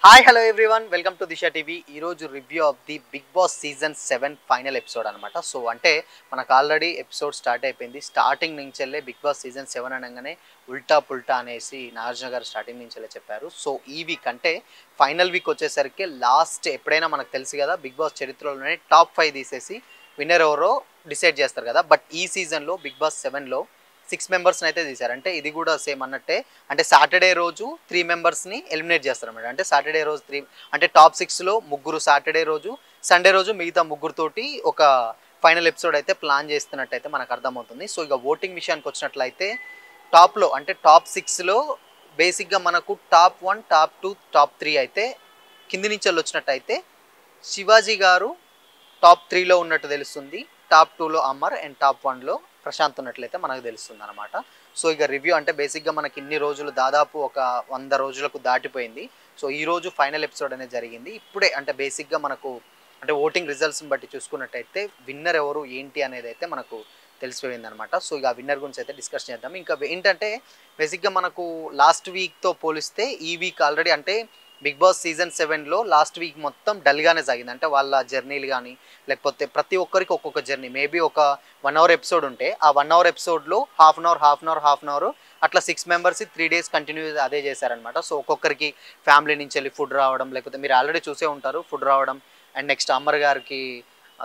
Hi hello everyone welcome to Disha TV. ఈరోజు review of the Bigg Boss season 7 final episode అనమాట. So అంటే మనకు already episode start అయిపోయింది. Starting నుంచి వెళ్ళే బిగ్ బాస్ సీజన్ 7 అనగానే ఉల్టా పుల్టా అనేసి నాగార్జున గారు స్టార్టింగ్ నుంచి వెళ్ళే చెప్పారు. సో ఈ వీక్ అంటే ఫైనల్ వీక్ వచ్చేసరికి లాస్ట్ ఎప్పుడైనా మనకు తెలుసు కదా, బిగ్ బాస్ చరిత్రలోనే టాప్ 5 తీసేసి విన్నర్ ఎవరో డిసైడ్ చేస్తారు కదా. బట్ ఈ సీజన్లో బిగ్ బాస్ 7లో 6 మెంబర్స్ని అయితే తీశారు. అంటే ఇది కూడా సేమ్ అన్నట్టే. అంటే సాటర్డే రోజు 3 మెంబర్స్ని ఎలిమినేట్ చేస్తారు అన్నమాట. అంటే సాటర్డే రోజు 3 అంటే టాప్ 6లో ముగ్గురు సాటర్డే రోజు, సండే రోజు మిగతా ముగ్గురుతోటి ఒక ఫైనల్ ఎపిసోడ్ అయితే ప్లాన్ చేస్తున్నట్టయితే మనకు అర్థమవుతుంది. సో ఇక ఓటింగ్ విషయానికి వచ్చినట్లయితే టాప్లో అంటే టాప్ 6లో బేసిక్గా మనకు టాప్ 1, టాప్ 2, టాప్ 3 అయితే కింది నుంచి వచ్చినట్టయితే శివాజీ గారు టాప్ 3లో ఉన్నట్టు తెలుస్తుంది. టాప్ 2లో అమర్ అండ్ టాప్ 1లో ప్రశాంత్ ఉన్నట్లయితే మనకు తెలుస్తుంది అనమాట. సో ఇక రివ్యూ అంటే బేసిక్గా మనకి ఇన్ని రోజులు దాదాపు ఒక 100 రోజులకు దాటిపోయింది. సో ఈ రోజు ఫైనల్ ఎపిసోడ్ అనేది జరిగింది. ఇప్పుడే అంటే బేసిక్గా మనకు అంటే ఓటింగ్ రిజల్ట్స్ని బట్టి చూసుకున్నట్టయితే విన్నర్ ఎవరు ఏంటి అనేది అయితే మనకు తెలిసిపోయింది అనమాట. సో ఇక విన్నర్ గురించి అయితే డిస్కస్ చేద్దాం. ఇంకా ఏంటంటే బేసిక్గా మనకు లాస్ట్ వీక్తో పోలిస్తే ఈ వీక్ ఆల్రెడీ అంటే బిగ్ బాస్ సీజన్ 7లో లాస్ట్ వీక్ మొత్తం డల్గానే సాగింది. అంటే వాళ్ళ జర్నీలు కానీ లేకపోతే ప్రతి ఒక్కరికి ఒక్కొక్క జర్నీ, మేబీ ఒక 1 అవర్ ఎపిసోడ్ ఉంటే ఆ 1 అవర్ ఎపిసోడ్లో హాఫ్ అన్ అవర్ అట్లా 6 మెంబర్స్ 3 డేస్ కంటిన్యూ అదే చేశారనమాట. సో ఒక్కొక్కరికి ఫ్యామిలీ నుంచి వెళ్ళి ఫుడ్ రావడం, లేకపోతే మీరు ఆల్రెడీ చూసే ఉంటారు ఫుడ్ రావడం. అండ్ నెక్స్ట్ అమర్ గారికి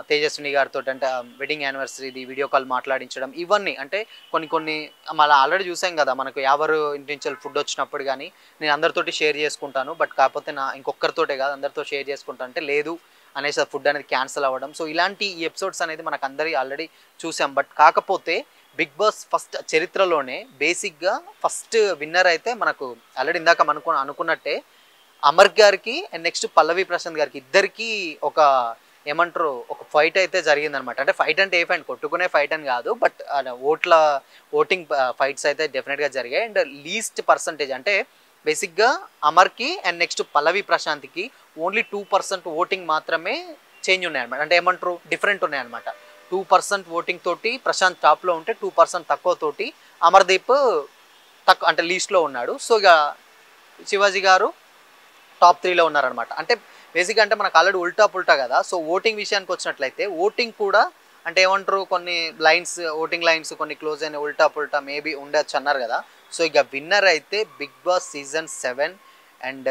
తేజస్విని గారితో అంటే వెడ్డింగ్ యానివర్సరీది వీడియో కాల్ మాట్లాడించడం, ఇవన్నీ అంటే కొన్ని మళ్ళీ ఆల్రెడీ చూసాం కదా, మనకు ఎవరు ఇంటి నుంచి ఫుడ్ వచ్చినప్పుడు కానీ నేను అందరితోటి షేర్ చేసుకుంటాను, బట్ కాకపోతే నా ఇంకొకరితోటే కాదు అందరితో షేర్ చేసుకుంటా అంటే లేదు అనేసి ఫుడ్ అనేది క్యాన్సిల్ అవ్వడం. సో ఇలాంటి ఈ ఎపిసోడ్స్ అనేది మనకు అందరి ఆల్రెడీ చూసాం. బట్ కాకపోతే బిగ్ బాస్ ఫస్ట్ చరిత్రలోనే బేసిక్గా ఫస్ట్ విన్నర్ అయితే మనకు ఆల్రెడీ ఇందాక అనుకున్నట్టే అమర్ గారికి అండ్ నెక్స్ట్ పల్లవి ప్రశాంత్ గారికి ఇద్దరికి ఒక ఏమంటారు ఒక ఫైట్ అయితే జరిగిందనమాట. అంటే ఫైట్ అంటే ఏ ఫైట్, కొట్టుకునే ఫైట్ అని కాదు, బట్ ఓటింగ్ ఫైట్స్ అయితే డెఫినెట్గా జరిగాయి. అండ్ లీస్ట్ పర్సంటేజ్ అంటే బేసిక్గా అమర్కి అండ్ నెక్స్ట్ పల్లవి ప్రశాంత్కి ఓన్లీ 2% ఓటింగ్ మాత్రమే చేంజ్ ఉన్నాయన్నమాట. అంటే ఏమంటారు డిఫరెంట్ ఉన్నాయన్నమాట. 2% ఓటింగ్ తోటి ప్రశాంత్ టాప్లో ఉంటే 2% తక్కువ తోటి అమర్దీప్ తక్కువ అంటే లీస్ట్లో ఉన్నాడు. సో ఇక శివాజీ గారు టాప్ 3లో ఉన్నారనమాట. అంటే బేసిక్గా అంటే మనకు ఆల్రెడీ ఉల్టా పుల్టా కదా. సో ఓటింగ్ విషయానికి వచ్చినట్లయితే ఓటింగ్ కూడా అంటే ఏమంటారు కొన్ని ఓటింగ్ లైన్స్ కొన్ని క్లోజ్ అయిన ఉల్టా పుల్టా మేబీ ఉండొచ్చు అన్నారు కదా. సో ఇక విన్నర్ అయితే బిగ్ బాస్ సీజన్ 7 అండ్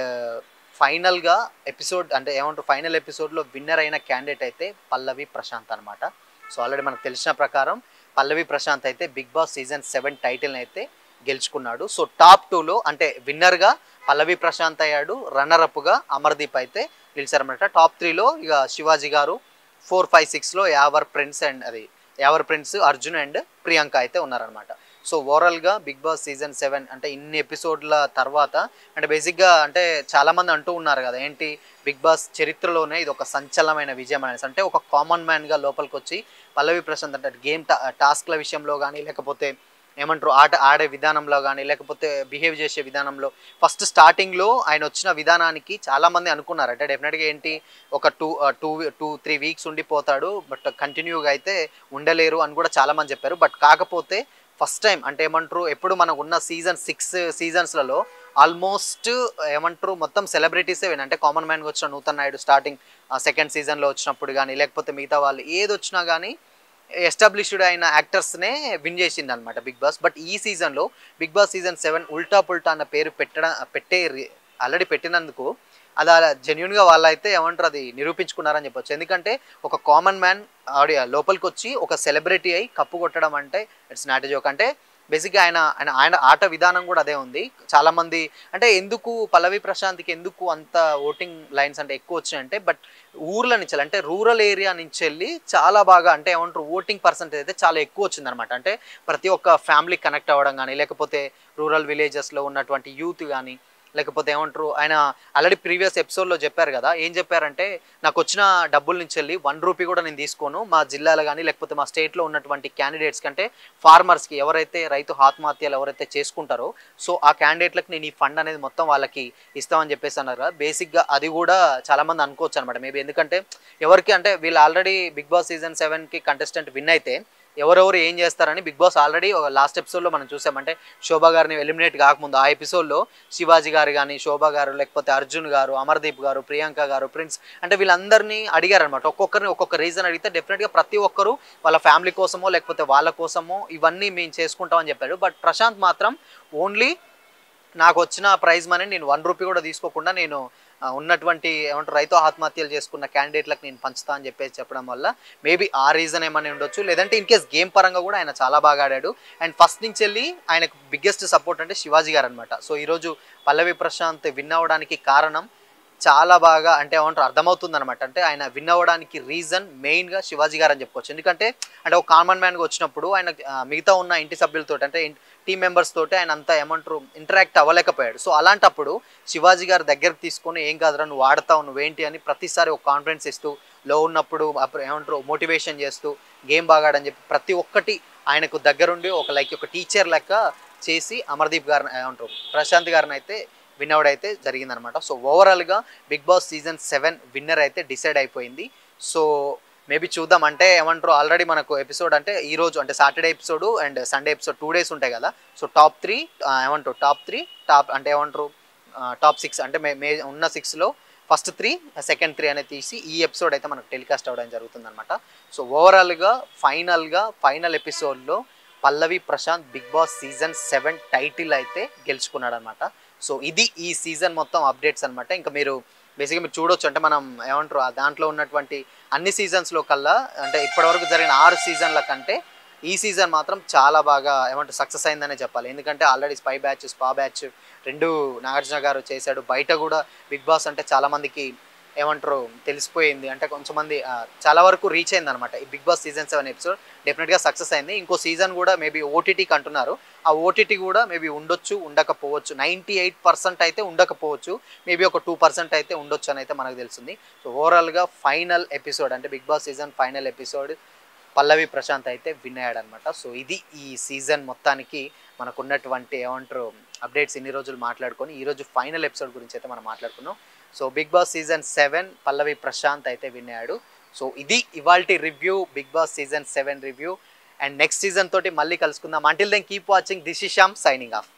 ఫైనల్గా ఎపిసోడ్ అంటే ఏమంటారు ఫైనల్ ఎపిసోడ్లో విన్నర్ అయిన క్యాండిడేట్ అయితే పల్లవి ప్రశాంత్ అనమాట. సో ఆల్రెడీ మనకు తెలిసిన ప్రకారం పల్లవి ప్రశాంత్ అయితే బిగ్ బాస్ సీజన్ 7 టైటిల్ని అయితే గెలుచుకున్నాడు. సో టాప్ 2లో అంటే విన్నర్గా పల్లవి ప్రశాంత్ అయ్యాడు, రన్నర్అప్గా అమర్దీప్ అయితే నిలిచారన్నమాట. టాప్ 3లో ఇక శివాజీ గారు, 4, 5, 6లో యావర్ ప్రిన్స్ అర్జున్ అండ్ ప్రియాంక అయితే ఉన్నారనమాట. సో ఓవరాల్గా బిగ్ బాస్ సీజన్ 7 అంటే ఇన్ని ఎపిసోడ్ల తర్వాత అంటే బేసిక్గా అంటే చాలామంది అంటూ ఉన్నారు కదా ఏంటి బిగ్ బాస్ చరిత్రలోనే ఇది ఒక సంచలనమైన విజయం అనేసి. అంటే ఒక కామన్ మ్యాన్గా లోపలికి వచ్చి పల్లవి ప్రశాంత్ అంటే టాస్క్ల విషయంలో కానీ లేకపోతే ఏమంటారు ఆట ఆడే విధానంలో కానీ లేకపోతే బిహేవ్ చేసే విధానంలో ఫస్ట్ స్టార్టింగ్లో ఆయన వచ్చిన విధానానికి చాలామంది అనుకున్నారు అంటే డెఫినెట్గా ఏంటి ఒక 3 వీక్స్ ఉండిపోతాడు, బట్ కంటిన్యూగా అయితే ఉండలేరు అని కూడా చాలామంది చెప్పారు. బట్ కాకపోతే ఫస్ట్ టైం అంటే ఏమంటారు ఎప్పుడు మనకు ఉన్న సీజన్ 6 సీజన్స్లలో ఆల్మోస్ట్ ఏమంటారు మొత్తం సెలబ్రిటీసే విన్. అంటే కామన్ మ్యాన్గా వచ్చిన నూతన్ నాయుడు స్టార్టింగ్ సెకండ్ సీజన్లో వచ్చినప్పుడు కానీ లేకపోతే మిగతా వాళ్ళు ఏది వచ్చినా కానీ ఎస్టాబ్లిష్డ్ అయిన యాక్టర్స్నే విన్ చేసింది అనమాట బిగ్ బాస్. బట్ ఈ సీజన్లో బిగ్ బాస్ సీజన్ 7 ఉల్టా పుల్టా అన్న పేరు ఆల్రెడీ పెట్టినందుకు అది జెన్యున్గా వాళ్ళైతే ఏమంటారు అది నిరూపించుకున్నారని చెప్పొచ్చు. ఎందుకంటే ఒక కామన్ మ్యాన్ లోపలికి వచ్చి ఒక సెలబ్రిటీ అయి కప్పు కొట్టడం అంటే ఇట్స్ నాట్ ఎ జోక్. అంటే బేసిక్గా ఆయన ఆట విధానం కూడా అదే ఉంది. చాలామంది అంటే ఎందుకు పల్లవి ప్రశాంత్కి ఎందుకు అంత ఓటింగ్ లైన్స్ అంటే ఎక్కువ వచ్చినాయంటే బట్ ఊర్ల నుంచి అంటే రూరల్ ఏరియా నుంచి వెళ్ళి చాలా బాగా అంటే ఏమంటారు ఓటింగ్ పర్సెంటేజ్ అయితే చాలా ఎక్కువ వచ్చిందనమాట. అంటే ప్రతి ఒక్క ఫ్యామిలీ కనెక్ట్ అవ్వడం కానీ లేకపోతే రూరల్ విలేజెస్లో ఉన్నటువంటి యూత్ కానీ లేకపోతే ఏమంటారు ఆయన ఆల్రెడీ ప్రీవియస్ ఎపిసోడ్లో చెప్పారు కదా, ఏం చెప్పారంటే నాకు వచ్చిన డబ్బుల నుంచి వెళ్ళి 1 రూపీ కూడా నేను తీసుకోను, మా జిల్లాలో కానీ లేకపోతే మా స్టేట్లో ఉన్నటువంటి క్యాండిడేట్స్ కంటే ఫార్మర్స్కి ఎవరైతే రైతు ఆత్మహత్యలు ఎవరైతే చేసుకుంటారో సో ఆ క్యాండిడేట్లకు నేను ఈ ఫండ్ అనేది మొత్తం వాళ్ళకి ఇస్తామని చెప్పేసి అన్నారు కదా. బేసిక్గా అది కూడా చాలామంది అనుకోవచ్చు అనమాట మేబీ. ఎందుకంటే ఎవరికి అంటే వీళ్ళు ఆల్రెడీ బిగ్ బాస్ సీజన్ 7కి కంటెస్టెంట్ విన్ అయితే ఎవరెవరు ఏం చేస్తారని బిగ్ బాస్ ఆల్రెడీ లాస్ట్ ఎపిసోడ్లో మనం చూసామంటే శోభా గారిని ఎలిమినేట్ కాకముందు ఆ ఎపిసోడ్లో శివాజీ గారు కానీ శోభా గారు లేకపోతే అర్జున్ గారు అమర్దీప్ గారు ప్రియాంక గారు ప్రిన్స్ అంటే వీళ్ళందరినీ అడిగారనమాట. ఒక్కొక్కరిని ఒక్కొక్క రీజన్ అడిగితే డెఫినెట్గా ప్రతి ఒక్కరు వాళ్ళ ఫ్యామిలీ కోసమో లేకపోతే వాళ్ళ కోసమో ఇవన్నీ మేము చేసుకుంటామని చెప్పాడు. బట్ ప్రశాంత్ మాత్రం ఓన్లీ నాకు వచ్చిన ప్రైజ్ మనీ నేను 1 రూపీ కూడా తీసుకోకుండా నేను ఉన్నటువంటి ఏమంటారు రైతు ఆత్మహత్యలు చేసుకున్న క్యాండిడేట్లకు నేను పంచుతా అని చెప్పేసి చెప్పడం వల్ల మేబీ ఆ రీజన్ ఏమని ఉండొచ్చు. లేదంటే ఇన్ కేస్ గేమ్ పరంగా కూడా ఆయన చాలా బాగా ఆడాడు. అండ్ ఫస్ట్ నుంచి వెళ్ళి ఆయనకు బిగ్గెస్ట్ సపోర్ట్ అంటే శివాజీ గారు అనమాట. సో ఈరోజు పల్లవి ప్రశాంత్ విన్ అవ్వడానికి కారణం చాలా బాగా అంటే ఏమంటారు అర్థమవుతుంది అనమాట. అంటే ఆయన విన్ అవ్వడానికి రీజన్ మెయిన్గా శివాజీ గారు అని చెప్పుకోవచ్చు. ఎందుకంటే అంటే ఒక కామన్ మ్యాన్గా వచ్చినప్పుడు ఆయన మిగతా ఉన్న ఇంటి సభ్యులతో అంటే టీమ్ మెంబర్స్ తోటి ఆయన అంతా ఏమంటారు ఇంటరాక్ట్ అవ్వలేకపోయాడు. సో అలాంటప్పుడు శివాజీ గారు దగ్గరకు తీసుకొని ఏం కాదురా నువ్వు వాడతావు నువ్వేంటి అని ప్రతిసారి ఒక కాన్ఫిడెన్స్ ఇస్తూ లో ఉన్నప్పుడు ఏమంటారు మోటివేషన్ చేస్తూ గేమ్ బాగాడని చెప్పి ప్రతి ఒక్కటి ఆయనకు దగ్గరుండి ఒక టీచర్ లెక్క చేసి అమర్దీప్ గారిని ఏమంటారు ప్రశాంత్ గారిని అయితే విన్ అవుట్ అయితే జరిగిందనమాట. సో ఓవరాల్గా బిగ్ బాస్ సీజన్ 7 విన్నర్ అయితే డిసైడ్ అయిపోయింది. సో మేబీ చూద్దాం. అంటే ఏమంటారు ఆల్రెడీ మనకు ఎపిసోడ్ అంటే ఈరోజు అంటే Saturday episode and Sunday episode 2 days ఉంటాయి కదా. సో టాప్ 3 ఏమంటారు టాప్ అంటే ఏమంటారు టాప్ 6 అంటే ఉన్న 6లో ఫస్ట్ 3 సెకండ్ 3 అనేది తీసి ఈ ఎపిసోడ్ అయితే మనకు టెలికాస్ట్ అవ్వడం జరుగుతుంది అనమాట. సో ఓవరాల్గా ఫైనల్ ఎపిసోడ్లో Pallavi Prashanth Bigg Boss season 7 title అయితే గెలుచుకున్నాడు అనమాట. సో ఇది ఈ సీజన్ మొత్తం అప్డేట్స్ అనమాట. ఇంకా మీరు బేసిక్గా మీరు చూడొచ్చు అంటే మనం ఏమంటారు దాంట్లో ఉన్నటువంటి అన్ని సీజన్స్లో కల్లా అంటే ఇప్పటివరకు జరిగిన 6 సీజన్ల కంటే ఈ సీజన్ మాత్రం చాలా బాగా ఏమంటారు సక్సెస్ అయిందనే చెప్పాలి. ఎందుకంటే already spy batch spa batch 2 Nagarjuna గారు చేశాడు. బయట కూడా బిగ్ బాస్ అంటే చాలామందికి ఏమంటారు తెలిసిపోయింది. అంటే కొంచెంమంది చాలా వరకు రీచ్ అయింది అనమాట. ఈ బిగ్ బాస్ సీజన్ 7 ఎపిసోడ్ డెఫినెట్గా సక్సెస్ అయింది. ఇంకో సీజన్ కూడా మేబీ ఓటీటీకి అంటున్నారు. ఆ ఓటీటీ కూడా మేబీ ఉండొచ్చు ఉండకపోవచ్చు. 98% అయితే ఉండకపోవచ్చు. మేబీ ఒక 2% అయితే ఉండొచ్చు అని అయితే మనకు తెలిసింది. సో ఓవరాల్గా ఫైనల్ ఎపిసోడ్ అంటే Bigg Boss season final episode Pallavi Prashanth అయితే విన్ అయ్యాడనమాట. సో ఇది ఈ సీజన్ మొత్తానికి మనకున్నటువంటి ఏమంటారు అప్డేట్స్ ఇన్ని రోజులు మాట్లాడుకొని ఈరోజు ఫైనల్ ఎపిసోడ్ గురించి అయితే మనం మాట్లాడుకున్నాం. So Bigg Boss season 7 Pallavi Prashanth అయితే విన్ అయ్యాడు. సో ఇది ఇవాల్టి review Bigg Boss season 7 review. And next season తోటి మళ్ళీ కలుసుకుందాం. Until then keep watching. This is Shyam signing of.